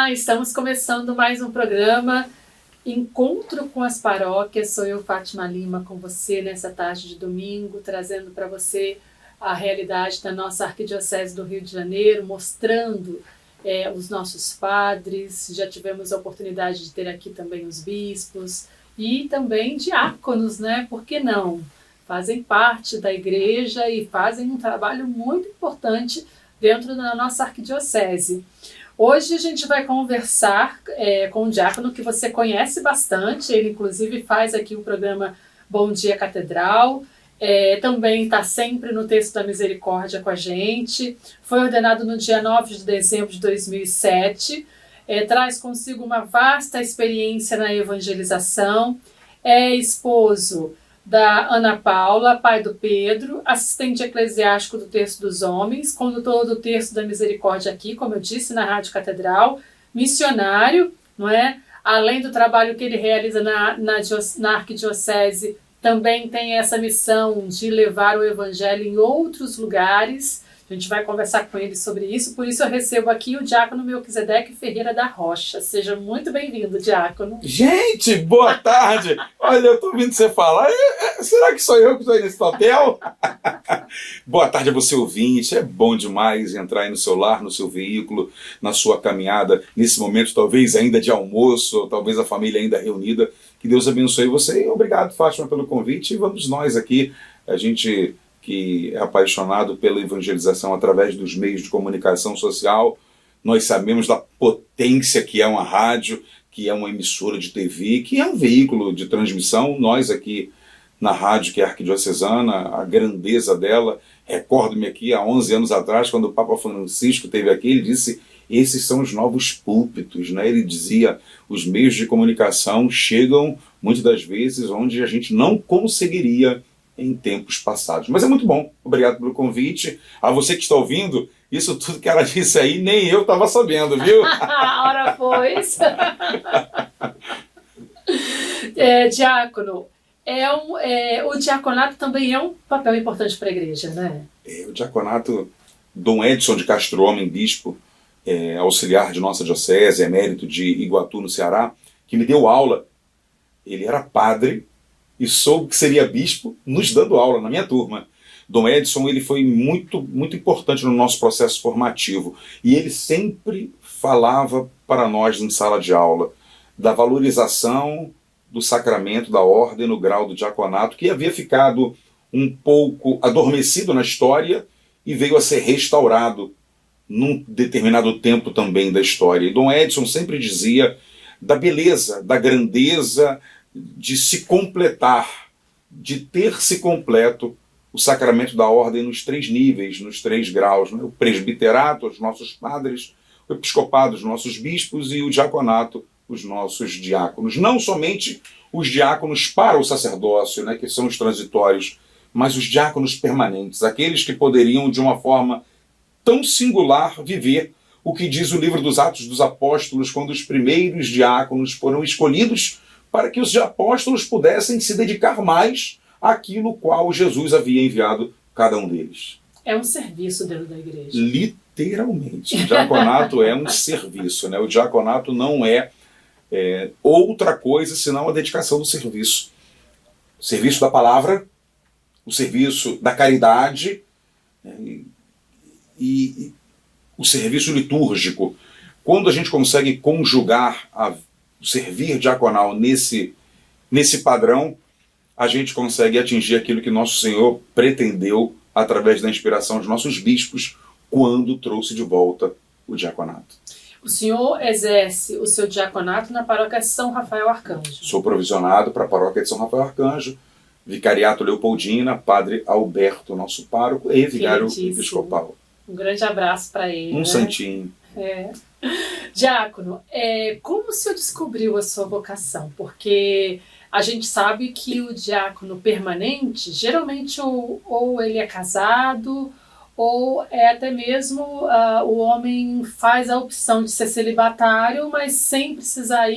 Olá, estamos começando mais um programa Encontro com as Paróquias. Sou eu, Fátima Lima, com você nessa tarde de domingo, trazendo para você a realidade da nossa Arquidiocese do Rio de Janeiro, mostrando os nossos padres. Já tivemos a oportunidade de ter aqui também os bispos e também diáconos, né? Por que não? Fazem parte da igreja e fazem um trabalho muito importante dentro da nossa arquidiocese. Hoje a gente vai conversar com um diácono que você conhece bastante, ele inclusive faz aqui o programa Bom Dia Catedral, também está sempre no Texto da Misericórdia com a gente, foi ordenado no dia 9 de dezembro de 2007, traz consigo uma vasta experiência na evangelização, é esposo da Ana Paula, pai do Pedro, assistente eclesiástico do Terço dos Homens, condutor do Terço da Misericórdia aqui, como eu disse, na Rádio Catedral, missionário, não é? Além do trabalho que ele realiza na Arquidiocese, também tem essa missão de levar o Evangelho em outros lugares. A gente vai conversar com ele sobre isso, por isso eu recebo aqui o diácono Melquisedeque Ferreira da Rocha. Seja muito bem-vindo, diácono. Gente, boa tarde! Olha, eu estou ouvindo você falar, será que sou eu que estou aí nesse papel? Boa tarde a você, ouvinte. É bom demais entrar aí no seu lar, no seu veículo, na sua caminhada, nesse momento talvez ainda de almoço, talvez a família ainda reunida. Que Deus abençoe você e obrigado, Fátima, pelo convite. E vamos nós aqui, a gente que é apaixonado pela evangelização através dos meios de comunicação social. Nós sabemos da potência que é uma rádio, que é uma emissora de TV, que é um veículo de transmissão. Nós aqui na rádio, que é arquidiocesana, a grandeza dela. Recordo-me aqui, há 11 anos atrás, quando o Papa Francisco esteve aqui, ele disse: esses são os novos púlpitos, né? Ele dizia, os meios de comunicação chegam, muitas das vezes, onde a gente não conseguiria em tempos passados. Mas é muito bom, obrigado pelo convite. A você que está ouvindo, isso tudo que ela disse aí, nem eu estava sabendo, viu? Ora, pois. Diácono, o diaconato também é um papel importante para a igreja, né? O diaconato, Dom Edson de Castro Homem, bispo, auxiliar de nossa diocese, emérito de Iguatu, no Ceará, que me deu aula. Ele era padre e soube que seria bispo, nos dando aula na minha turma. Dom Edson, ele foi muito, muito importante no nosso processo formativo. E ele sempre falava para nós em sala de aula da valorização do sacramento da ordem no grau do diaconato, que havia ficado um pouco adormecido na história e veio a ser restaurado num determinado tempo também da história. E Dom Edson sempre dizia da beleza, da grandeza de se completar, de ter-se completo o sacramento da ordem nos 3 níveis, nos 3 graus, né? O presbiterato, os nossos padres, o episcopado, os nossos bispos, e o diaconato, os nossos diáconos. Não somente os diáconos para o sacerdócio, né, que são os transitórios, mas os diáconos permanentes, aqueles que poderiam, de uma forma tão singular, viver o que diz o livro dos Atos dos Apóstolos, quando os primeiros diáconos foram escolhidos para que os apóstolos pudessem se dedicar mais àquilo qual Jesus havia enviado cada um deles. É um serviço dentro da igreja. Literalmente. O diaconato é um serviço, né? O diaconato não é outra coisa senão a dedicação do serviço. O serviço da palavra, o serviço da caridade, né? E o serviço litúrgico. Quando a gente consegue conjugar o servir diaconal nesse padrão, a gente consegue atingir aquilo que Nosso Senhor pretendeu através da inspiração de nossos bispos quando trouxe de volta o diaconato. O senhor exerce o seu diaconato na paróquia São Rafael Arcanjo. Sou provisionado para a paróquia de São Rafael Arcanjo, Vicariato Leopoldina, Padre Alberto, nosso pároco, e vigário episcopal. Um grande abraço para ele. Um santinho. Diácono, como o senhor descobriu a sua vocação? Porque a gente sabe que o diácono permanente, geralmente ou ele é casado, ou até mesmo o homem faz a opção de ser celibatário, mas sem precisar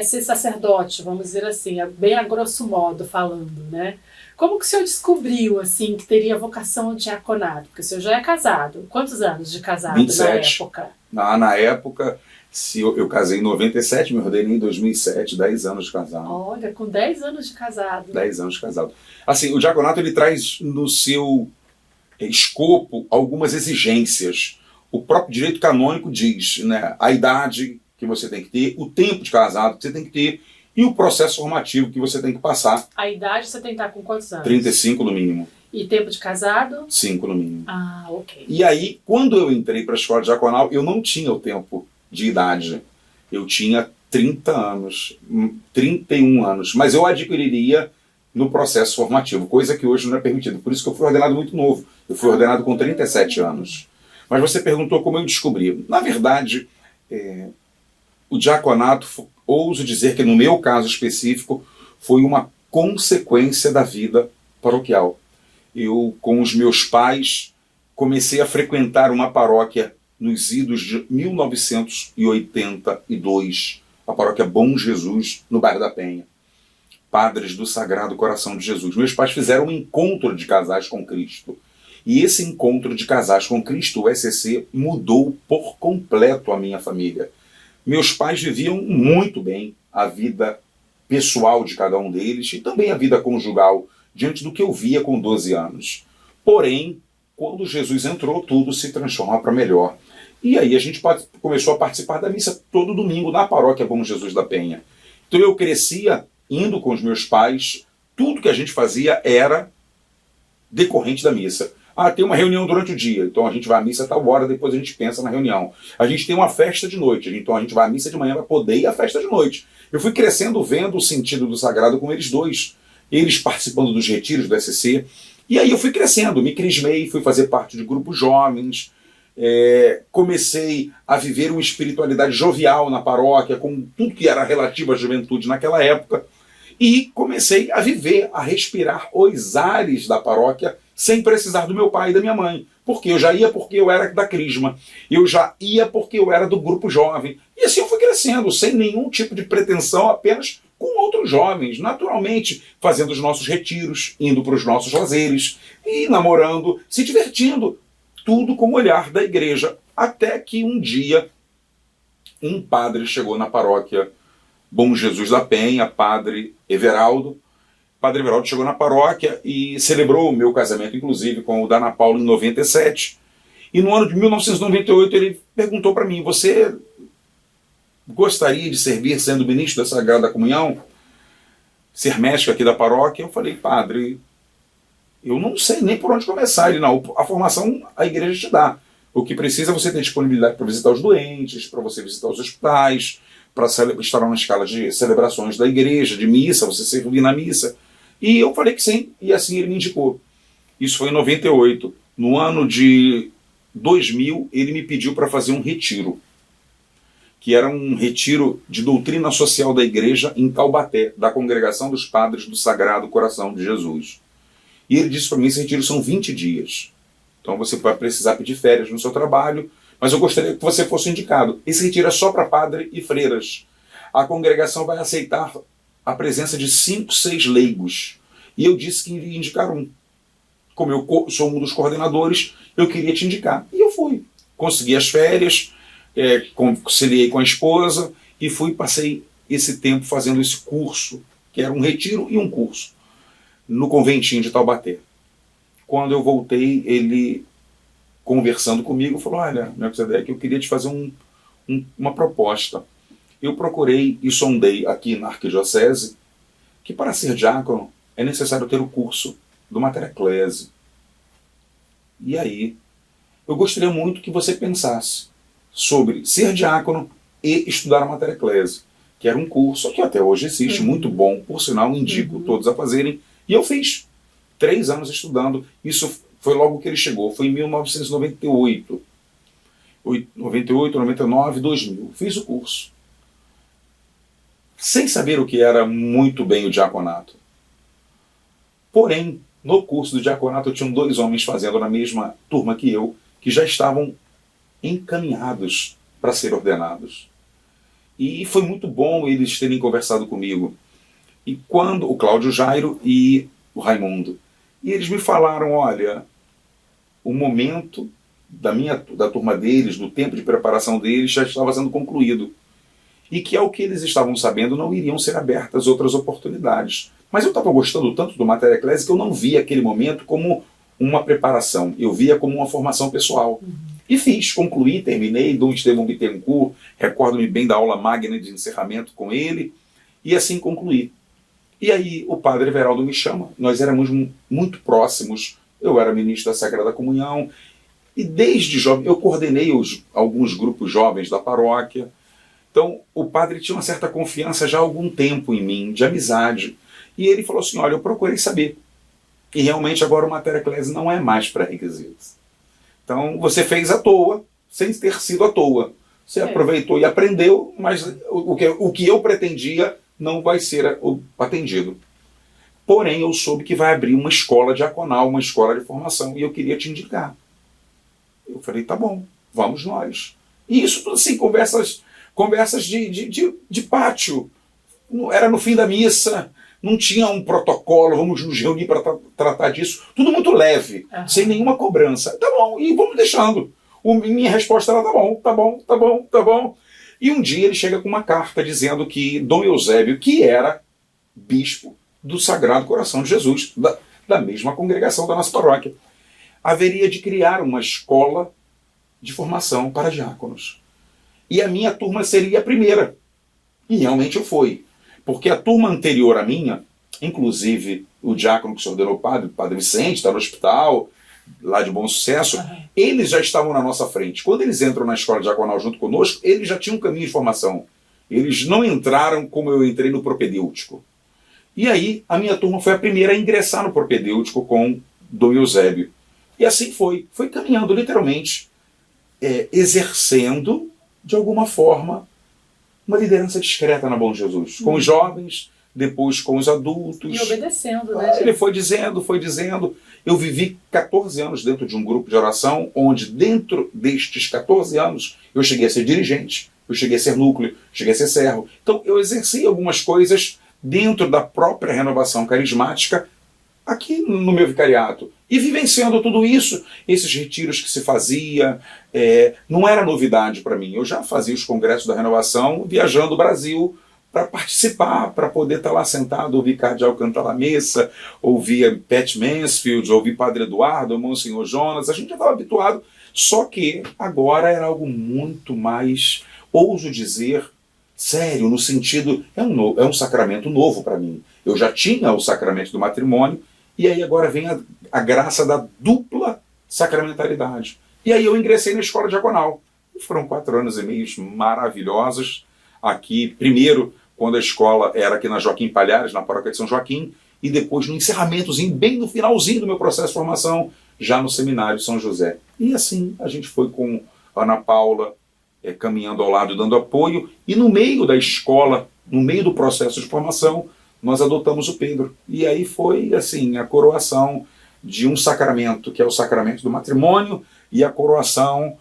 ser sacerdote, vamos dizer assim, bem a grosso modo falando, né? Como que o senhor descobriu, assim, que teria vocação ao diaconato? Porque o senhor já é casado. Quantos anos de casado 27. na época? Na época, Se eu casei em 97, me ordenei em 2007, 10 anos de casado. Olha, com 10 anos de casado. 10 anos de casado. Assim, o diaconato ele traz no seu escopo algumas exigências. O próprio direito canônico diz, né, a idade que você tem que ter, o tempo de casado que você tem que ter e o processo formativo que você tem que passar. A idade você tem que estar com quantos anos? 35 no mínimo. E tempo de casado? 5 no mínimo. Ah, ok. E aí, quando eu entrei para a escola diaconal, eu não tinha o tempo de idade. Eu tinha 30 anos, 31 anos, mas eu adquiriria no processo formativo, coisa que hoje não é permitida. Por isso que eu fui ordenado muito novo. Eu fui ordenado com 37 anos. Mas você perguntou como eu descobri. Na verdade, o diaconato, ouso dizer que no meu caso específico, foi uma consequência da vida paroquial. Eu, com os meus pais, comecei a frequentar uma paróquia nos idos de 1982, a paróquia Bom Jesus, no bairro da Penha. Padres do Sagrado Coração de Jesus. Meus pais fizeram um encontro de casais com Cristo. E esse encontro de casais com Cristo, o SCC, mudou por completo a minha família. Meus pais viviam muito bem a vida pessoal de cada um deles e também a vida conjugal, diante do que eu via com 12 anos. Porém, quando Jesus entrou, tudo se transforma para melhor. E aí a gente começou a participar da missa todo domingo na paróquia Bom Jesus da Penha. Então eu crescia indo com os meus pais, tudo que a gente fazia era decorrente da missa. Tem uma reunião durante o dia, então a gente vai à missa a tal hora, depois a gente pensa na reunião. A gente tem uma festa de noite, então a gente vai à missa de manhã para poder ir à festa de noite. Eu fui crescendo vendo o sentido do sagrado com eles dois, eles participando dos retiros do SCC, e aí eu fui crescendo, me crismei, fui fazer parte de grupos jovens, comecei a viver uma espiritualidade jovial na paróquia, com tudo que era relativo à juventude naquela época, e comecei a viver, a respirar os ares da paróquia sem precisar do meu pai e da minha mãe. Porque eu já ia porque eu era da Crisma, eu já ia porque eu era do grupo jovem. E assim eu fui crescendo, sem nenhum tipo de pretensão, apenas com outros jovens, naturalmente, fazendo os nossos retiros, indo para os nossos lazeres, e namorando, se divertindo, tudo com o olhar da igreja. Até que um dia, um padre chegou na paróquia Bom Jesus da Penha, padre Everaldo. Padre Everaldo chegou na paróquia e celebrou o meu casamento, inclusive, com o da Ana Paula em 97. E no ano de 1998 ele perguntou para mim, você gostaria de servir sendo ministro da Sagrada Comunhão? Ser médico aqui da paróquia? Eu falei, padre, eu não sei nem por onde começar. Ele, não, a formação a igreja te dá. O que precisa é você ter disponibilidade para visitar os doentes, para você visitar os hospitais, para estar na escala de celebrações da igreja, de missa, você servir na missa. E eu falei que sim, e assim ele me indicou. Isso foi em 98. No ano de 2000, ele me pediu para fazer um retiro, que era um retiro de doutrina social da igreja em Taubaté, da Congregação dos Padres do Sagrado Coração de Jesus. E ele disse para mim, esse retiro são 20 dias. Então você vai precisar pedir férias no seu trabalho, mas eu gostaria que você fosse indicado. Esse retiro é só para padre e freiras. A congregação vai aceitar a presença de 5, 6 leigos. E eu disse que iria indicar um. Como eu sou um dos coordenadores, eu queria te indicar. E eu fui. Consegui as férias, conciliei com a esposa e passei esse tempo fazendo esse curso, que era um retiro e um curso, no conventinho de Taubaté. Quando eu voltei, ele, conversando comigo, falou, olha, Melquisedeque, eu queria te fazer uma proposta. Eu procurei e sondei aqui na Arquidiocese que para ser diácono é necessário ter o curso do Mater Ecclesiae. E aí, eu gostaria muito que você pensasse sobre ser diácono e estudar a Mater Ecclesiae, que era um curso que até hoje existe, muito bom, por sinal, indico todos a fazerem. E eu fiz 3 anos estudando. Isso foi logo que ele chegou, foi em 1998. 98, 99, 2000. Fiz o curso. Sem saber o que era muito bem o diaconato. Porém, no curso do diaconato tinham 2 homens fazendo na mesma turma que eu, que já estavam encaminhados para ser ordenados. E foi muito bom eles terem conversado comigo. E quando o Cláudio Jairo e o Raimundo, e eles me falaram, olha, o momento da turma deles, do tempo de preparação deles, já estava sendo concluído. E que, ao que eles estavam sabendo, não iriam ser abertas outras oportunidades. Mas eu estava gostando tanto do Mater Ecclesiae que eu não via aquele momento como uma preparação, eu via como uma formação pessoal. E fiz, concluí, terminei, Dom Estevão Bittencourt, recordo-me bem da aula magna de encerramento com ele, e assim concluí. E aí o padre Everaldo me chama, nós éramos muito próximos, eu era ministro da Sagrada Comunhão, e desde jovem eu coordenei alguns grupos jovens da paróquia. Então o padre tinha uma certa confiança já há algum tempo em mim, de amizade, e ele falou assim, olha, eu procurei saber, e realmente agora o Mater Ecclesiae não é mais pré-requisitos. Então você fez à toa, sem ter sido à toa. Você aproveitou e aprendeu, mas o que eu pretendia não vai ser atendido. Porém, eu soube que vai abrir uma escola diaconal, uma escola de formação, e eu queria te indicar. Eu falei, tá bom, vamos nós. E isso tudo assim, conversas de pátio. Era no fim da missa, não tinha um protocolo, vamos nos reunir para tratar disso. Tudo muito leve, sem nenhuma cobrança. Tá bom, e vamos deixando. Minha resposta era, tá bom, tá bom, tá bom, tá bom. E um dia ele chega com uma carta dizendo que Dom Eusébio, que era bispo do Sagrado Coração de Jesus, da mesma congregação da nossa paróquia, haveria de criar uma escola de formação para diáconos. E a minha turma seria a primeira. E realmente eu fui. Porque a turma anterior à minha, inclusive o diácono que se ordenou padre Vicente, está no hospital, lá de Bom Sucesso, eles já estavam na nossa frente. Quando eles entram na escola diaconal junto conosco, eles já tinham um caminho de formação. Eles não entraram como eu entrei no propedêutico. E aí a minha turma foi a primeira a ingressar no propedêutico com Dom Eusébio. E assim foi caminhando literalmente, exercendo de alguma forma uma liderança discreta na Bom Jesus, com os jovens, depois com os adultos. E obedecendo, né? Ele foi dizendo. Eu vivi 14 anos dentro de um grupo de oração, onde dentro destes 14 anos eu cheguei a ser dirigente, eu cheguei a ser núcleo, cheguei a ser servo. Então eu exerci algumas coisas dentro da própria renovação carismática aqui no meu vicariato. E vivenciando tudo isso, esses retiros que se fazia, não era novidade para mim. Eu já fazia os congressos da renovação viajando o Brasil para participar, para poder estar lá sentado, ouvir Cardeal cantar a missa, ouvir Pat Mansfield, ouvir Padre Eduardo, Monsenhor Jonas. A gente já estava habituado, só que agora era algo muito mais, ouso dizer, sério, no sentido, é um sacramento novo para mim. Eu já tinha o sacramento do matrimônio, e aí agora vem a graça da dupla sacramentalidade. E aí eu ingressei na escola diaconal. E foram 4 anos e meio maravilhosos. Aqui, primeiro, quando a escola era aqui na Joaquim Palhares, na paróquia de São Joaquim, e depois no encerramentozinho, bem no finalzinho do meu processo de formação, já no seminário de São José. E assim a gente foi com a Ana Paula, caminhando ao lado, dando apoio, e no meio da escola, no meio do processo de formação, nós adotamos o Pedro. E aí foi assim a coroação de um sacramento, que é o sacramento do matrimônio, e a coroação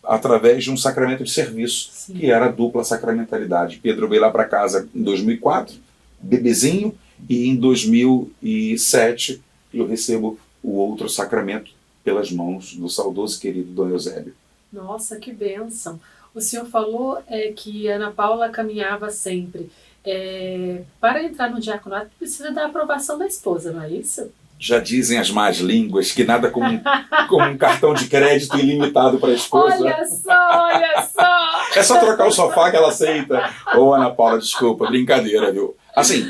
através de um sacramento de serviço, sim, que era a dupla sacramentalidade. Pedro veio lá para casa em 2004, bebezinho, e em 2007 eu recebo o outro sacramento pelas mãos do saudoso e querido Dom Eusébio. Nossa, que bênção! O senhor falou que Ana Paula caminhava sempre. Para entrar no diaconato precisa da aprovação da esposa, não é isso? Já dizem as más línguas que nada como um cartão de crédito ilimitado para a esposa. Olha só! É só trocar o sofá que ela aceita. Ô, Ana Paula, desculpa, brincadeira, viu? Assim,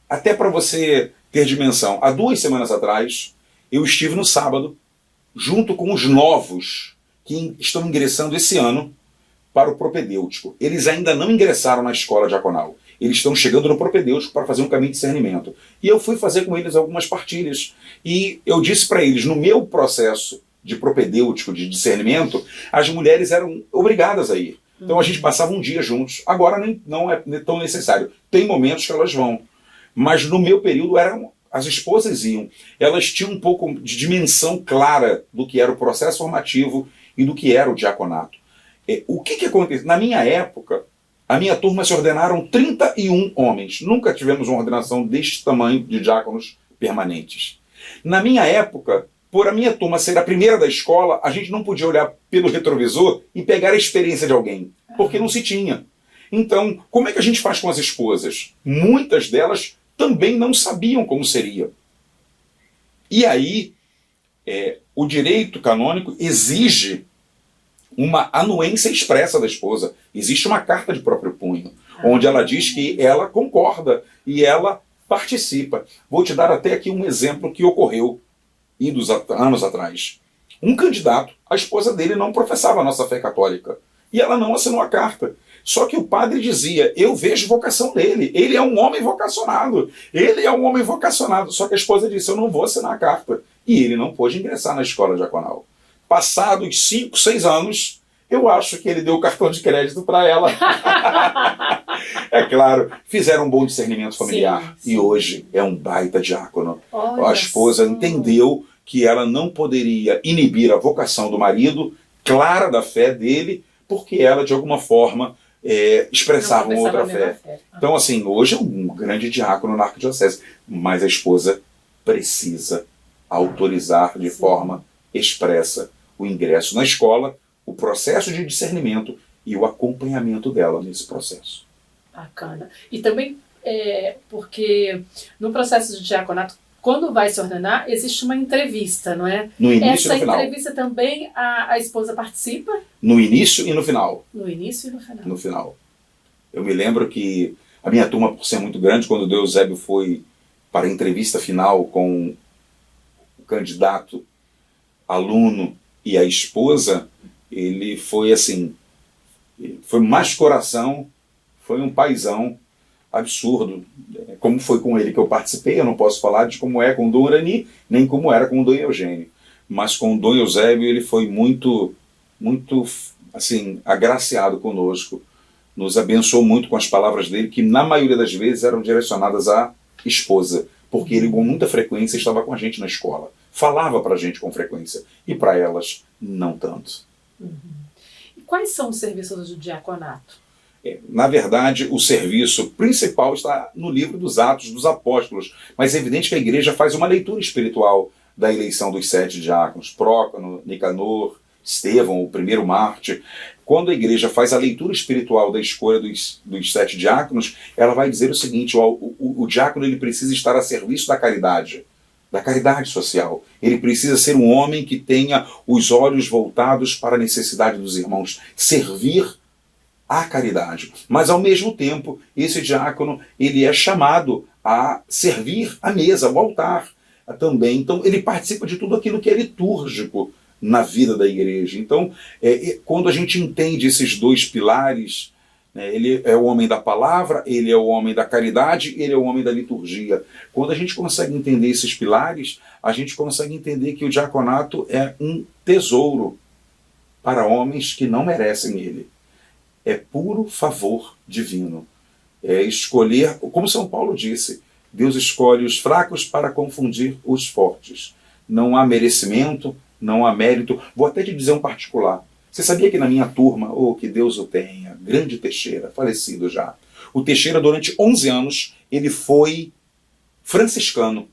até para você ter dimensão, há 2 semanas atrás, eu estive no sábado, junto com os novos que estão ingressando esse ano para o propedêutico. Eles ainda não ingressaram na escola diaconal. Eles estão chegando no propedêutico para fazer um caminho de discernimento. E eu fui fazer com eles algumas partilhas. E eu disse para eles, no meu processo de propedêutico, de discernimento, as mulheres eram obrigadas a ir. Então a gente passava um dia juntos. Agora não é tão necessário. Tem momentos que elas vão. Mas no meu período as esposas iam. Elas tinham um pouco de dimensão clara do que era o processo formativo e do que era o diaconato. O que aconteceu? Na minha época, a minha turma se ordenaram 31 homens. Nunca tivemos uma ordenação deste tamanho de diáconos permanentes. Na minha época, por a minha turma ser a primeira da escola, a gente não podia olhar pelo retrovisor e pegar a experiência de alguém, porque não se tinha. Então, como é que a gente faz com as esposas? Muitas delas também não sabiam como seria. E aí, o direito canônico exige uma anuência expressa da esposa. Existe uma carta de próprio punho, onde ela diz que ela concorda e ela participa. Vou te dar até aqui um exemplo que ocorreu anos atrás. Um candidato, a esposa dele não professava a nossa fé católica. E ela não assinou a carta. Só que o padre dizia, eu vejo vocação nele, ele é um homem vocacionado, ele é um homem vocacionado. Só que a esposa disse, eu não vou assinar a carta. E ele não pôde ingressar na escola diaconal. Passados 5, 6 anos, eu acho que ele deu o cartão de crédito para ela. É claro, fizeram um bom discernimento familiar. Sim. E hoje é um baita diácono. Olha, a esposa entendeu que ela não poderia inibir a vocação do marido, clara da fé dele, porque ela, de alguma forma, expressava uma outra fé. Então, assim, hoje é um grande diácono na arquidiocese, mas a esposa precisa autorizar de forma expressa o ingresso na escola, o processo de discernimento e o acompanhamento dela nesse processo. Bacana. E também porque no processo de diaconato, quando vai se ordenar, existe uma entrevista, não é? No início e no final. Essa entrevista também a esposa participa? No início e no final. No início e no final. No final. Eu me lembro que a minha turma, por ser muito grande, quando o Dom Eusébio foi para a entrevista final com o candidato, aluno e a esposa, ele foi assim, foi mais coração, foi um paizão absurdo. Como foi com ele que eu participei, eu não posso falar de como é com o Dom Urani, nem como era com o Dom Eugênio. Mas com o Dom Eusébio ele foi muito, muito assim, agraciado conosco. Nos abençoou muito com as palavras dele, que na maioria das vezes eram direcionadas à esposa, porque ele com muita frequência estava com a gente na escola. Falava para a gente com frequência, e para elas não tanto. E quais são os serviços do diaconato? Na verdade, o serviço principal está no livro dos Atos dos Apóstolos, mas é evidente que a igreja faz uma leitura espiritual da eleição dos 7 diáconos, Prócono, Nicanor, Estevão, o primeiro mártir. Quando a igreja faz a leitura espiritual da escolha dos 7 diáconos, ela vai dizer o seguinte, o diácono ele precisa estar a serviço da caridade social. Ele precisa ser um homem que tenha os olhos voltados para a necessidade dos irmãos, servir à caridade. Mas, ao mesmo tempo, esse diácono ele é chamado a servir à mesa, ao altar também. Então, ele participa de tudo aquilo que é litúrgico na vida da igreja. Então, quando a gente entende esses dois pilares, ele é o homem da palavra, ele é o homem da caridade, ele é o homem da liturgia. Quando a gente consegue entender esses pilares, a gente consegue entender que o diaconato é um tesouro para homens que não merecem ele. É puro favor divino. É escolher, como São Paulo disse, Deus escolhe os fracos para confundir os fortes. Não há merecimento, não há mérito. Vou até te dizer um particular. Você sabia que na minha turma, que Deus o tenha, grande Teixeira, falecido já, o Teixeira durante 11 anos, ele foi franciscano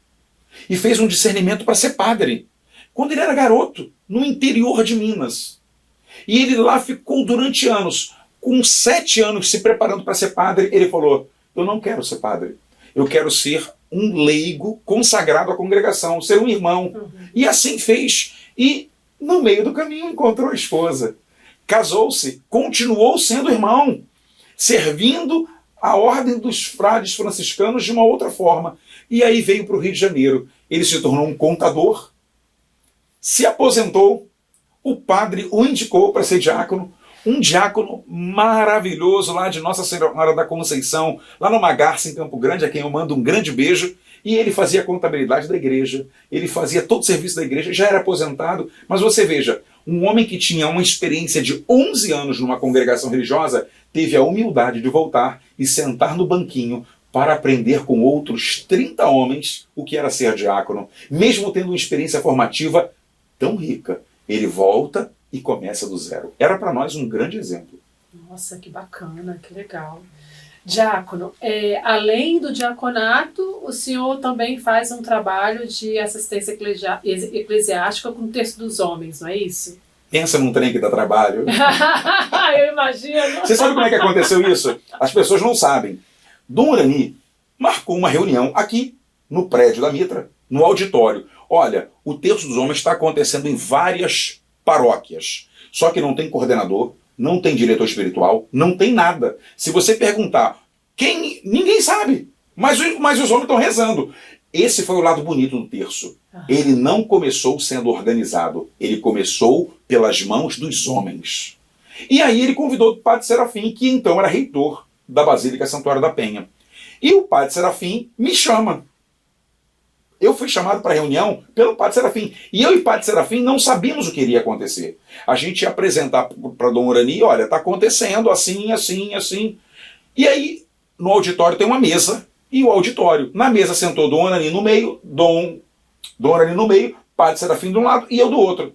e fez um discernimento para ser padre, quando ele era garoto, no interior de Minas. E ele lá ficou durante anos, com 7 anos se preparando para ser padre, ele falou, eu não quero ser padre, eu quero ser um leigo consagrado à congregação, ser um irmão. E assim fez. E no meio do caminho encontrou a esposa. Casou-se, continuou sendo irmão, servindo a ordem dos frades franciscanos de uma outra forma. E aí veio para o Rio de Janeiro. Ele se tornou um contador, se aposentou, o padre o indicou para ser diácono, um diácono maravilhoso lá de Nossa Senhora da Conceição, lá numa garça em Campo Grande, a quem eu mando um grande beijo. E ele fazia a contabilidade da igreja, ele fazia todo o serviço da igreja, já era aposentado. Mas você veja, um homem que tinha uma experiência de 11 anos numa congregação religiosa, teve a humildade de voltar e sentar no banquinho para aprender com outros 30 homens o que era ser diácono. Mesmo tendo uma experiência formativa tão rica, ele volta e começa do zero. Era para nós um grande exemplo. Nossa, que bacana, que legal. Diácono, além do diaconato, o senhor também faz um trabalho de assistência eclesiástica com o Terço dos Homens, não é isso? Pensa num trem que dá trabalho. Eu imagino. Você sabe como é que aconteceu isso? As pessoas não sabem. Dom Urani marcou uma reunião aqui, no prédio da Mitra, no auditório. Olha, o Terço dos Homens está acontecendo em várias paróquias. Só que não tem coordenador, não tem diretor espiritual, não tem nada. Se você perguntar, ninguém sabe. Mas os homens estão rezando. Esse foi o lado bonito do terço. Ele não começou sendo organizado. Ele começou pelas mãos dos homens. E aí ele convidou o padre Serafim, que então era reitor da Basílica Santuário da Penha. E o padre Serafim me chama. Eu fui chamado para a reunião pelo padre Serafim. E eu e o padre Serafim não sabíamos o que iria acontecer. A gente ia apresentar para Dom Urani, olha, está acontecendo assim, assim, assim. E aí, no auditório tem uma mesa, e o auditório. Na mesa sentou Dom Urani no meio, Dom Urani no meio, padre Serafim de um lado e eu do outro.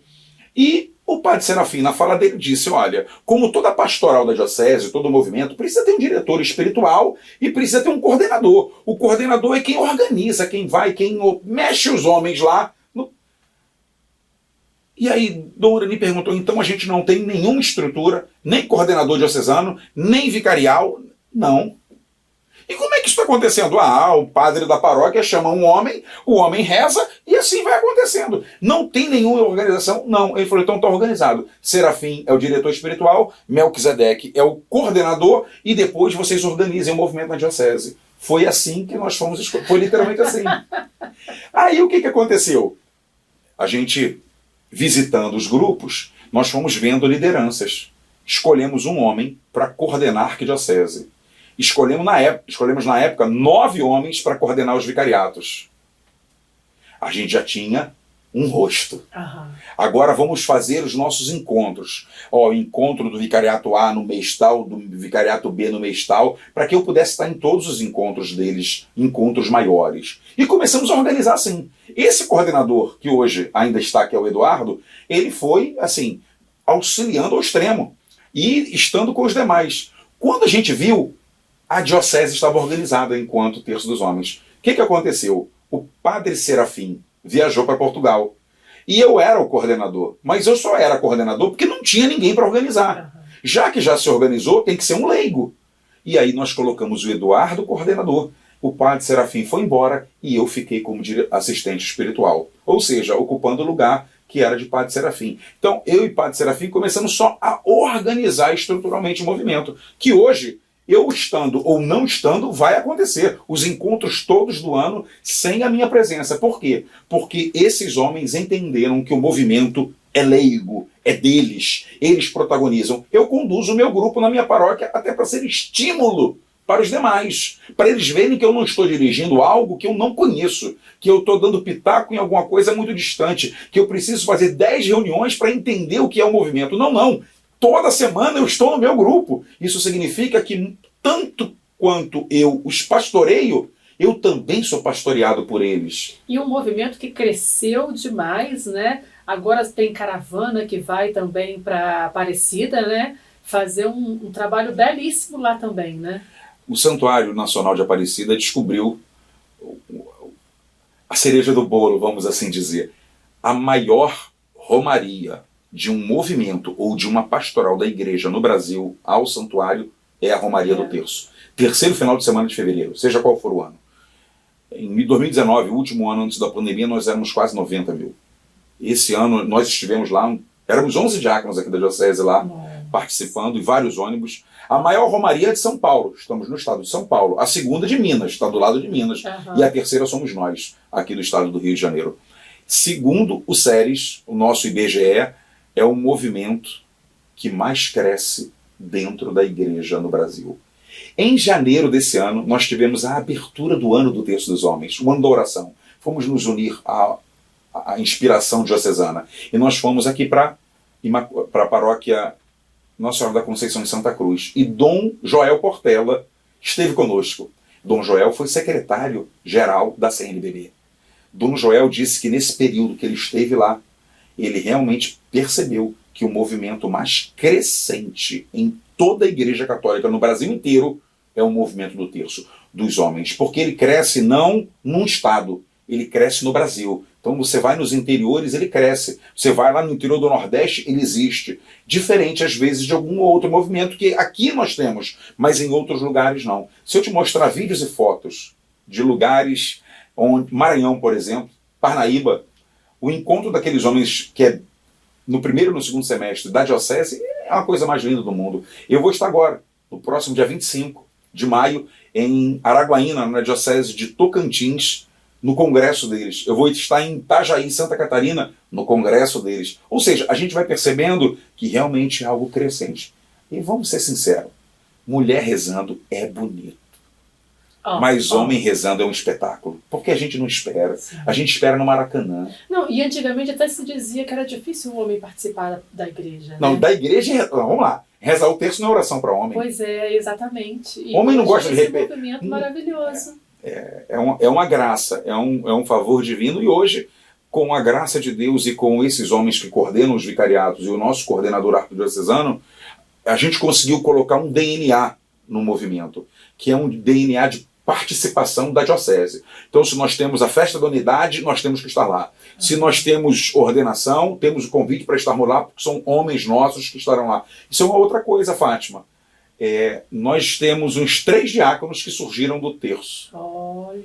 E o padre Serafim, na fala dele, disse, olha, como toda pastoral da diocese, todo movimento, precisa ter um diretor espiritual e precisa ter um coordenador. O coordenador é quem organiza, quem vai, quem mexe os homens lá. E aí, Dom Urani perguntou, então a gente não tem nenhuma estrutura, nem coordenador diocesano, nem vicarial? Não. E como é que isso está acontecendo? O padre da paróquia chama um homem, o homem reza e assim vai acontecendo. Não tem nenhuma organização? Não. Ele falou, então está organizado. Serafim é o diretor espiritual, Melquisedeque é o coordenador e depois vocês organizem o movimento na diocese. Foi assim que nós fomos escolhidos. Foi literalmente assim. Aí o que aconteceu? A gente, visitando os grupos, nós fomos vendo lideranças. Escolhemos um homem para coordenar a arquidiocese. Escolhemos na época 9 homens para coordenar os vicariatos. A gente já tinha um rosto. Agora vamos fazer os nossos encontros. O encontro do vicariato A no mês tal, do vicariato B no mês tal, para que eu pudesse estar em todos os encontros deles, encontros maiores. E começamos a organizar assim. Esse coordenador, que hoje ainda está, que é o Eduardo, ele foi, assim, auxiliando ao extremo e estando com os demais. Quando a gente viu, a diocese estava organizada enquanto Terço dos Homens. O que aconteceu? O padre Serafim viajou para Portugal. E eu era o coordenador. Mas eu só era coordenador porque não tinha ninguém para organizar. Já que já se organizou, tem que ser um leigo. E aí nós colocamos o Eduardo coordenador. O padre Serafim foi embora e eu fiquei como assistente espiritual. Ou seja, ocupando o lugar que era de padre Serafim. Então, eu e padre Serafim começamos só a organizar estruturalmente o movimento. Que hoje, eu estando ou não estando, vai acontecer. Os encontros todos do ano sem a minha presença. Por quê? Porque esses homens entenderam que o movimento é leigo, é deles. Eles protagonizam. Eu conduzo o meu grupo na minha paróquia até para ser estímulo para os demais. Para eles verem que eu não estou dirigindo algo que eu não conheço. Que eu estou dando pitaco em alguma coisa muito distante. Que eu preciso fazer 10 reuniões para entender o que é o movimento. Não. Toda semana eu estou no meu grupo. Isso significa que, tanto quanto eu os pastoreio, eu também sou pastoreado por eles. E um movimento que cresceu demais, né? Agora tem caravana que vai também para Aparecida, né? Fazer um trabalho belíssimo lá também, né? O Santuário Nacional de Aparecida descobriu a cereja do bolo, vamos assim dizer. A maior romaria de um movimento ou de uma pastoral da igreja no Brasil ao santuário é a Romaria do Terço. Terceiro final de semana de fevereiro, seja qual for o ano. Em 2019, o último ano antes da pandemia, nós éramos quase 90 mil. Esse ano nós estivemos lá, éramos 11 diáconos aqui da diocese lá, participando, e vários ônibus. A maior romaria é de São Paulo, estamos no estado de São Paulo. A segunda de Minas, está do lado de Minas. E a terceira somos nós, aqui do estado do Rio de Janeiro. Segundo o SERES, o nosso IBGE, é o movimento que mais cresce dentro da igreja no Brasil. Em janeiro desse ano, nós tivemos a abertura do ano do Terço dos Homens, o ano da oração. Fomos nos unir à inspiração diocesana. E nós fomos aqui para a paróquia Nossa Senhora da Conceição em Santa Cruz. E Dom Joel Portela esteve conosco. Dom Joel foi secretário-geral da CNBB. Dom Joel disse que nesse período que ele esteve lá, ele realmente percebeu que o movimento mais crescente em toda a Igreja Católica no Brasil inteiro é o movimento do terço dos homens, porque ele cresce não num estado, ele cresce no Brasil. Então você vai nos interiores, ele cresce. Você vai lá no interior do Nordeste, ele existe. Diferente, às vezes, de algum outro movimento que aqui nós temos, mas em outros lugares não. Se eu te mostrar vídeos e fotos de lugares onde, Maranhão, por exemplo, Parnaíba, o encontro daqueles homens que é no primeiro e no segundo semestre da Diocese é a coisa mais linda do mundo. Eu vou estar agora, no próximo dia 25 de maio, em Araguaína, na Diocese de Tocantins, no congresso deles. Eu vou estar em Itajaí, Santa Catarina, no congresso deles. Ou seja, a gente vai percebendo que realmente é algo crescente. E vamos ser sinceros, mulher rezando é bonito. Mas homem rezando é um espetáculo. Porque a gente não espera. Sim. A gente espera no Maracanã. Não, e antigamente até se dizia que era difícil o homem participar da igreja. Não, né? Da igreja, vamos lá. Rezar o terço não é oração para homem. Pois é, exatamente. E homem não gosta de repetir. Esse movimento maravilhoso. É uma graça, é um favor divino. E hoje, com a graça de Deus e com esses homens que coordenam os vicariatos e o nosso coordenador arquidiocesano, a gente conseguiu colocar um DNA no movimento, que é um DNA de participação da diocese. Então, se nós temos a festa da unidade, nós temos que estar lá. Se nós temos ordenação, temos o convite para estarmos lá, porque são homens nossos que estarão lá. Isso é uma outra coisa, Fátima. Nós temos uns 3 diáconos que surgiram do terço.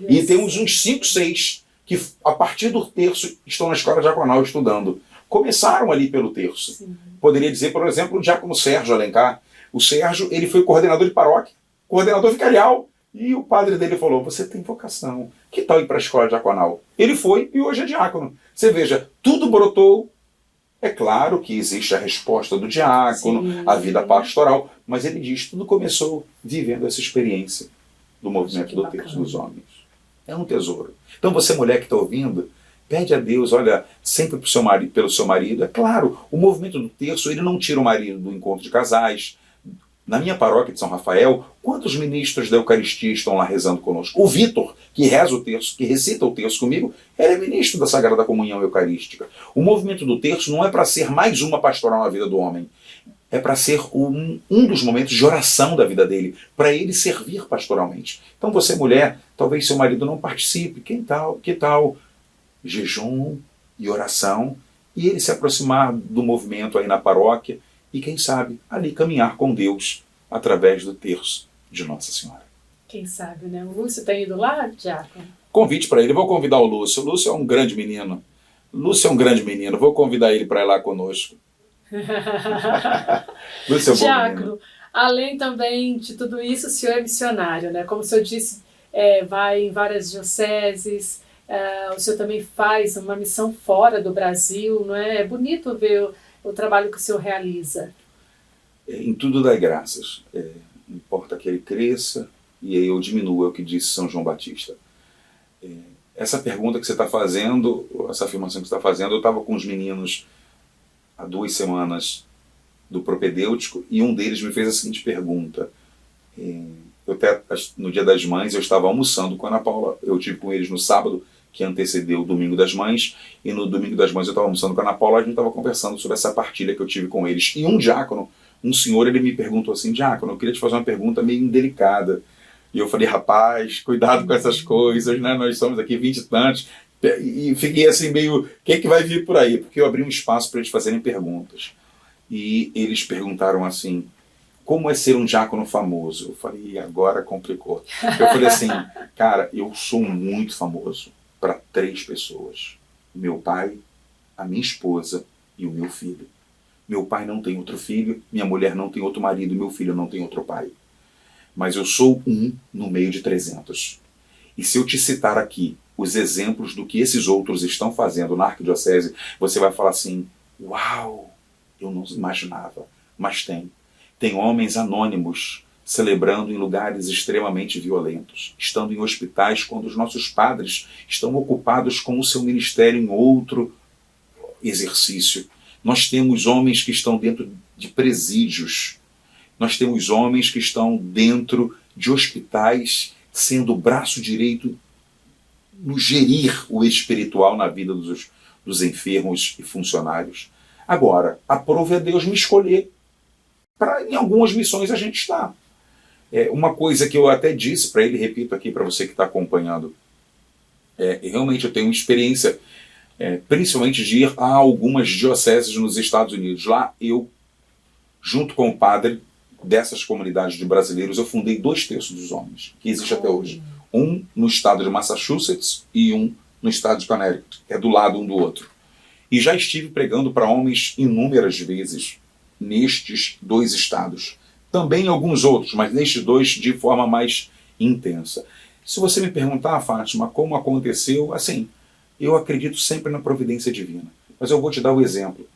E temos uns 5, 6 que, a partir do terço, estão na escola diaconal estudando. Começaram ali pelo terço. Sim. Poderia dizer, por exemplo, o diácono Sérgio Alencar. O Sérgio, ele foi coordenador de paróquia, coordenador vicarial. E o padre dele falou, você tem vocação, que tal ir para a escola diaconal? Ele foi e hoje é diácono. Você veja, tudo brotou. É claro que existe a resposta do diácono, sim, a vida pastoral, mas ele diz, tudo começou vivendo essa experiência do movimento do terço dos homens. É um tesouro. Então você, mulher que está ouvindo, pede a Deus, olha, sempre pelo seu marido. É claro, o movimento do terço, ele não tira o marido do encontro de casais. Na minha paróquia de São Rafael, quantos ministros da Eucaristia estão lá rezando conosco? O Vitor, que reza o terço, que recita o terço comigo, ele é ministro da Sagrada Comunhão Eucarística. O movimento do terço não é para ser mais uma pastoral na vida do homem. É para ser um dos momentos de oração da vida dele, para ele servir pastoralmente. Então você, mulher, talvez seu marido não participe. Que tal jejum e oração, e ele se aproximar do movimento aí na paróquia, e quem sabe ali caminhar com Deus através do terço de Nossa Senhora. Quem sabe, né? O Lúcio tem ido lá, diácono? Convite para ele, vou convidar o Lúcio. O Lúcio é um grande menino. Vou convidar ele para ir lá conosco. Lúcio é um diácono, bom menino. Além também de tudo isso, o senhor é missionário, né? Como o senhor disse, vai em várias dioceses, o senhor também faz uma missão fora do Brasil, não é? É bonito ver o trabalho que o senhor realiza. Em tudo dai graças. Importa que ele cresça e eu diminua, é o que disse São João Batista. Essa pergunta que você está fazendo, essa afirmação que você está fazendo, eu estava com os meninos há 2 semanas do propedêutico e um deles me fez a seguinte pergunta. No Dia das Mães eu estava almoçando com a Ana Paula, eu tive com eles no sábado, que antecedeu o Domingo das Mães, e no Domingo das Mães eu estava almoçando com a Ana Paula, a gente estava conversando sobre essa partilha que eu tive com eles. E um diácono, um senhor, ele me perguntou assim, diácono, eu queria te fazer uma pergunta meio indelicada. E eu falei, rapaz, cuidado com essas coisas, né? Nós somos aqui 20 e tantos. E fiquei assim meio, o que é que vai vir por aí? Porque eu abri um espaço para eles fazerem perguntas. E eles perguntaram assim, como é ser um diácono famoso? Eu falei, agora complicou. Eu falei assim, cara, eu sou muito famoso para 3 pessoas. O meu pai, a minha esposa e o meu filho. Meu pai não tem outro filho, minha mulher não tem outro marido, meu filho não tem outro pai. Mas eu sou um no meio de 300. E se eu te citar aqui os exemplos do que esses outros estão fazendo na arquidiocese, você vai falar assim, uau, eu não imaginava. Mas tem homens anônimos celebrando em lugares extremamente violentos, estando em hospitais quando os nossos padres estão ocupados com o seu ministério em outro exercício. Nós temos homens que estão dentro de presídios, nós temos homens que estão dentro de hospitais sendo o braço direito no gerir o espiritual na vida dos enfermos e funcionários. Agora, aprove a Deus me escolher para em algumas missões a gente está. Uma coisa que eu até disse para ele, repito aqui para você que está acompanhando, realmente eu tenho experiência, principalmente de ir a algumas dioceses nos Estados Unidos. Lá eu, junto com o padre dessas comunidades de brasileiros, eu fundei 2/3 dos homens, que existe até hoje. Um no estado de Massachusetts e um no estado de Connecticut, que é do lado um do outro. E já estive pregando para homens inúmeras vezes nestes 2 estados. Também em alguns outros, mas nestes 2 de forma mais intensa. Se você me perguntar, Fátima, como aconteceu, assim, eu acredito sempre na providência divina. Mas eu vou te dar o exemplo.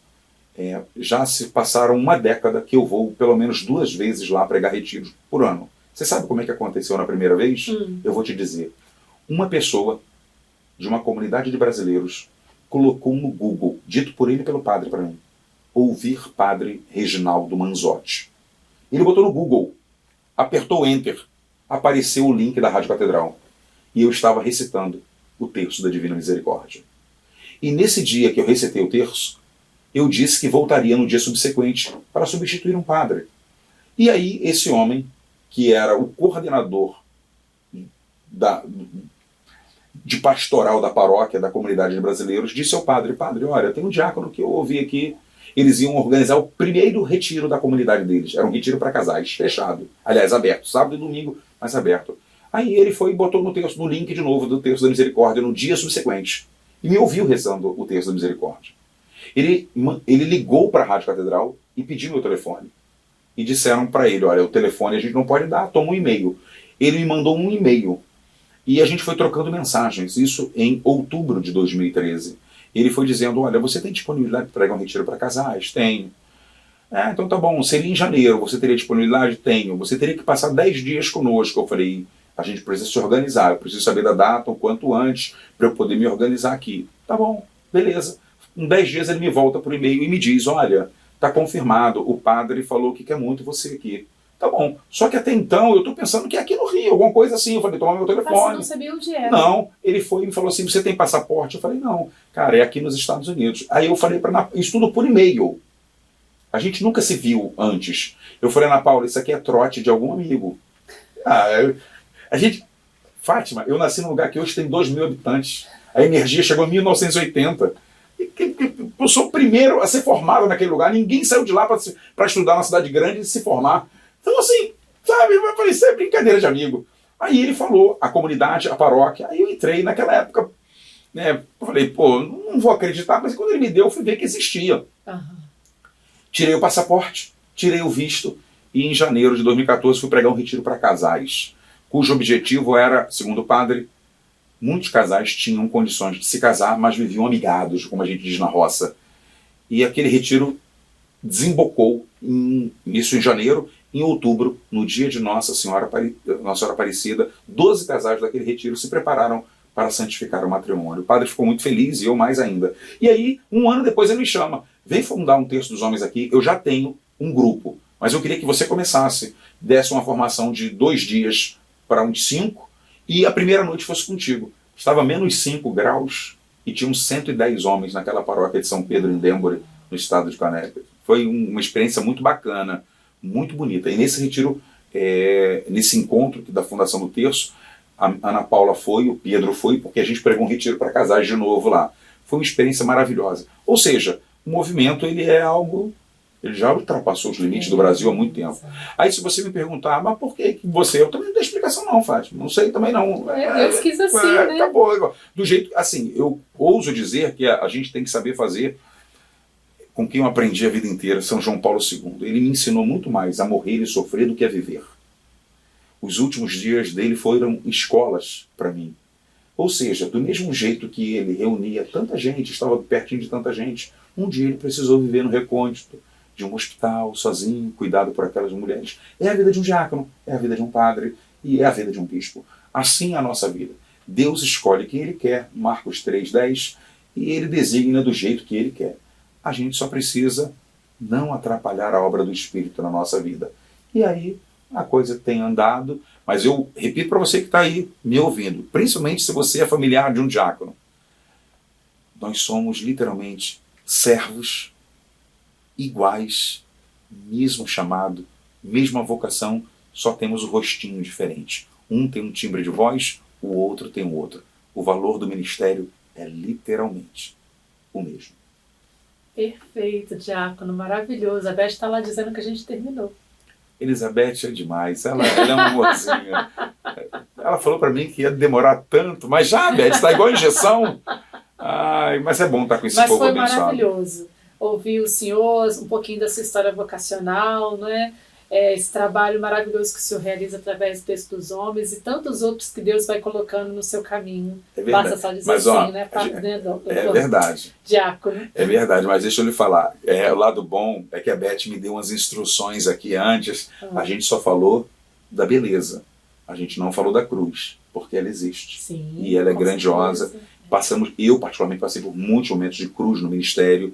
Já se passaram 1 década que eu vou pelo menos 2 vezes lá pregar retiros por ano. Você sabe como é que aconteceu na primeira vez? Eu vou te dizer. Uma pessoa de uma comunidade de brasileiros colocou no Google, dito por ele e pelo padre para mim, ouvir padre Reginaldo Manzotti. Ele botou no Google, apertou Enter, apareceu o link da Rádio Catedral. E eu estava recitando o terço da Divina Misericórdia. E nesse dia que eu recitei o terço, eu disse que voltaria no dia subsequente para substituir um padre. E aí esse homem, que era o coordenador de pastoral da paróquia, da comunidade de brasileiros, disse ao padre, olha, tem um diácono que eu ouvi aqui, eles iam organizar o primeiro retiro da comunidade deles. Era um retiro para casais, fechado. Aliás, aberto, sábado e domingo, mas aberto. Aí ele foi e botou no link de novo do terço da misericórdia no dia subsequente. E me ouviu rezando o terço da misericórdia. Ele ligou para a Rádio Catedral e pediu meu telefone. E disseram para ele, olha, o telefone a gente não pode dar, toma um e-mail. Ele me mandou um e-mail. E a gente foi trocando mensagens, isso em outubro de 2013. Ele foi dizendo, olha, você tem disponibilidade para pregar um retiro para casais? Tenho. Então tá bom, seria em janeiro, você teria disponibilidade? Tenho. Você teria que passar 10 dias conosco. Eu falei, a gente precisa se organizar, eu preciso saber da data o quanto antes para eu poder me organizar aqui. Tá bom, beleza. Em 10 dias ele me volta por e-mail e me diz, olha, tá confirmado, o padre falou que quer muito você aqui. Tá bom, só que até então eu estou pensando que é aqui no Rio, alguma coisa assim. Eu falei, toma meu telefone. Mas você não sabia onde era. Não, ele foi e me falou assim, você tem passaporte? Eu falei, não, cara, é aqui nos Estados Unidos. Aí eu falei isso tudo por e-mail. A gente nunca se viu antes. Eu falei, Ana Paula, isso aqui é trote de algum amigo. Fátima, eu nasci num lugar que hoje tem 2.000 habitantes. A energia chegou em 1980. Eu sou o primeiro a ser formado naquele lugar. Ninguém saiu de lá para estudar na cidade grande e se formar. Então, assim, sabe, vai parecer brincadeira de amigo. Aí ele falou, a comunidade, a paróquia, aí eu entrei naquela época, né, eu falei, não vou acreditar, mas quando ele me deu, eu fui ver que existia. Tirei o passaporte, tirei o visto, e em janeiro de 2014 fui pregar um retiro para casais, cujo objetivo era, segundo o padre, muitos casais tinham condições de se casar, mas viviam amigados, como a gente diz na roça. E aquele retiro desembocou, isso em janeiro. Em outubro, no dia de Nossa Senhora Aparecida, 12 casais daquele retiro se prepararam para santificar o matrimônio. O padre ficou muito feliz e eu mais ainda. E aí, 1 ano depois ele me chama, vem fundar um terço dos homens aqui, eu já tenho um grupo, mas eu queria que você começasse, desse uma formação de 2 dias para uns 5, e a primeira noite fosse contigo. Estava menos 5 graus e tinham 110 homens naquela paróquia de São Pedro em Danbury, no estado de Connecticut. Foi uma experiência muito bacana, muito bonita. E nesse retiro, nesse encontro da Fundação do Terço, a Ana Paula foi, o Pedro foi, porque a gente pregou um retiro para casais de novo lá. Foi uma experiência maravilhosa. Ou seja, o movimento ele é algo, ele já ultrapassou os limites do Brasil há muito tempo. Aí se você me perguntar, mas por que você? Eu também não tenho explicação não, Fátima. Não sei também não. Deus quis assim, né? Acabou. Do jeito, assim, eu ouso dizer que a gente tem que saber fazer com quem eu aprendi a vida inteira, São João Paulo II. Ele me ensinou muito mais a morrer e sofrer do que a viver. Os últimos dias dele foram escolas para mim. Ou seja, do mesmo jeito que ele reunia tanta gente, estava pertinho de tanta gente, um dia ele precisou viver no recôndito de um hospital, sozinho, cuidado por aquelas mulheres. É a vida de um diácono, é a vida de um padre e é a vida de um bispo. Assim é a nossa vida. Deus escolhe quem Ele quer, Marcos 3,10, e Ele designa do jeito que Ele quer. A gente só precisa não atrapalhar a obra do Espírito na nossa vida. E aí a coisa tem andado, mas eu repito para você que está aí me ouvindo, principalmente se você é familiar de um diácono, nós somos literalmente servos iguais, mesmo chamado, mesma vocação, só temos o rostinho diferente. Um tem um timbre de voz, o outro tem o outro. O valor do ministério é literalmente o mesmo. Perfeito, diácono, maravilhoso. A Beth está lá dizendo que a gente terminou. Elizabeth é demais, ela é um amorzinho. Ela falou para mim que ia demorar tanto, mas já, Beth, está igual a injeção. Ai, mas é bom estar com esse povo abençoado. Mas foi maravilhoso ouvir o senhor, um pouquinho da sua história vocacional, não é? Esse trabalho maravilhoso que o senhor realiza através do texto dos homens e tantos outros que Deus vai colocando no seu caminho. É verdade. Basta só dizer mas, ó, né? É verdade. Diácono. É verdade, mas deixa eu lhe falar. O lado bom é que a Beth me deu umas instruções aqui antes. A gente só falou da beleza. A gente não falou da cruz, porque ela existe. Sim, e ela é grandiosa. Eu particularmente passei por muitos momentos de cruz no ministério.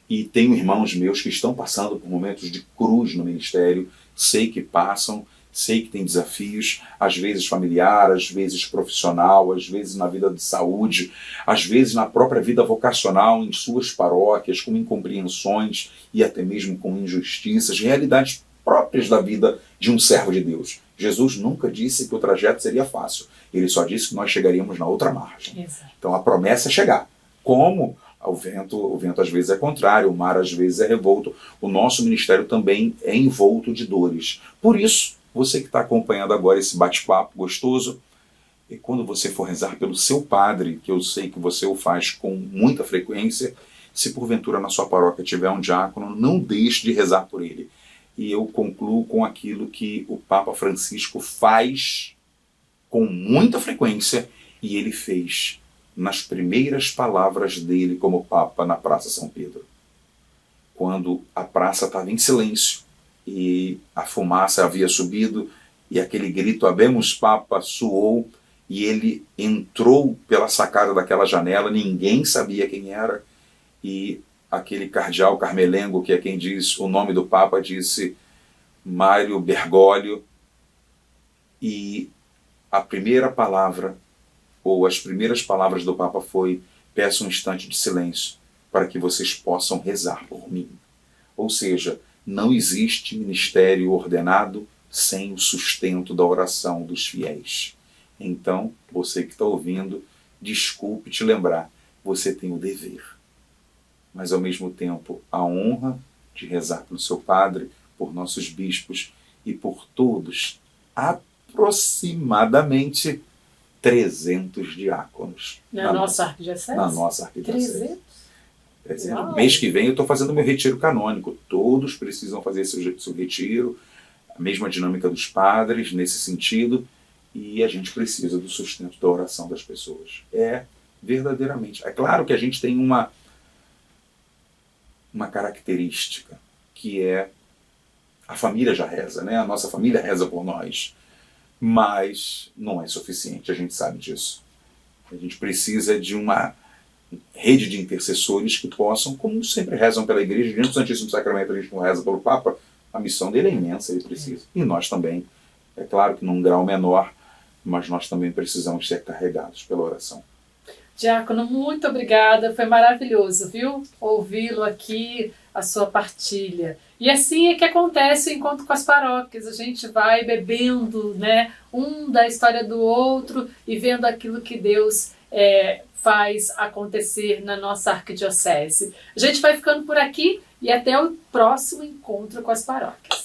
E tenho irmãos meus que estão passando por momentos de cruz no ministério. Sei que passam, sei que tem desafios, às vezes familiar, às vezes profissional, às vezes na vida de saúde, às vezes na própria vida vocacional, em suas paróquias, com incompreensões e até mesmo com injustiças, realidades próprias da vida de um servo de Deus. Jesus nunca disse que o trajeto seria fácil. Ele só disse que nós chegaríamos na outra margem. Exato. Então a promessa é chegar. Como? O vento às vezes é contrário, o mar às vezes é revolto. O nosso ministério também é envolto de dores. Por isso, você que está acompanhando agora esse bate-papo gostoso, e quando você for rezar pelo seu padre, que eu sei que você o faz com muita frequência, se porventura na sua paróquia tiver um diácono, não deixe de rezar por ele. E eu concluo com aquilo que o Papa Francisco faz com muita frequência, e ele fez nas primeiras palavras dele como Papa na Praça São Pedro. Quando a praça estava em silêncio e a fumaça havia subido e aquele grito "Habemus Papa" soou e ele entrou pela sacada daquela janela, ninguém sabia quem era, e aquele cardeal Carmelengo, que é quem diz o nome do Papa, disse Mário Bergoglio, e a primeira palavra ou as primeiras palavras do Papa foi: peço um instante de silêncio para que vocês possam rezar por mim. Ou seja, não existe ministério ordenado sem o sustento da oração dos fiéis. Então, você que está ouvindo, desculpe te lembrar, você tem o dever, mas ao mesmo tempo a honra de rezar pelo seu padre, por nossos bispos e por todos, aproximadamente 300 diáconos. Na nossa arquidiocese? Na nossa arquidiocese. 300? Mês que vem eu estou fazendo meu retiro canônico. Todos precisam fazer seu retiro. A mesma dinâmica dos padres, nesse sentido. E a gente precisa do sustento da oração das pessoas. Verdadeiramente. É claro que a gente tem uma característica, que é a família já reza, né? A nossa família reza por nós. Mas não é suficiente, a gente sabe disso. A gente precisa de uma rede de intercessores que possam, como sempre rezam pela Igreja, diante do Santíssimo Sacramento a gente não reza pelo Papa, a missão dele é imensa, ele precisa. E nós também, é claro que num grau menor, mas nós também precisamos ser carregados pela oração. Diácono, muito obrigada, foi maravilhoso, viu? Ouvi-lo aqui, a sua partilha. E assim é que acontece o encontro com as paróquias, a gente vai bebendo, né, um da história do outro e vendo aquilo que Deus faz acontecer na nossa arquidiocese. A gente vai ficando por aqui e até o próximo encontro com as paróquias.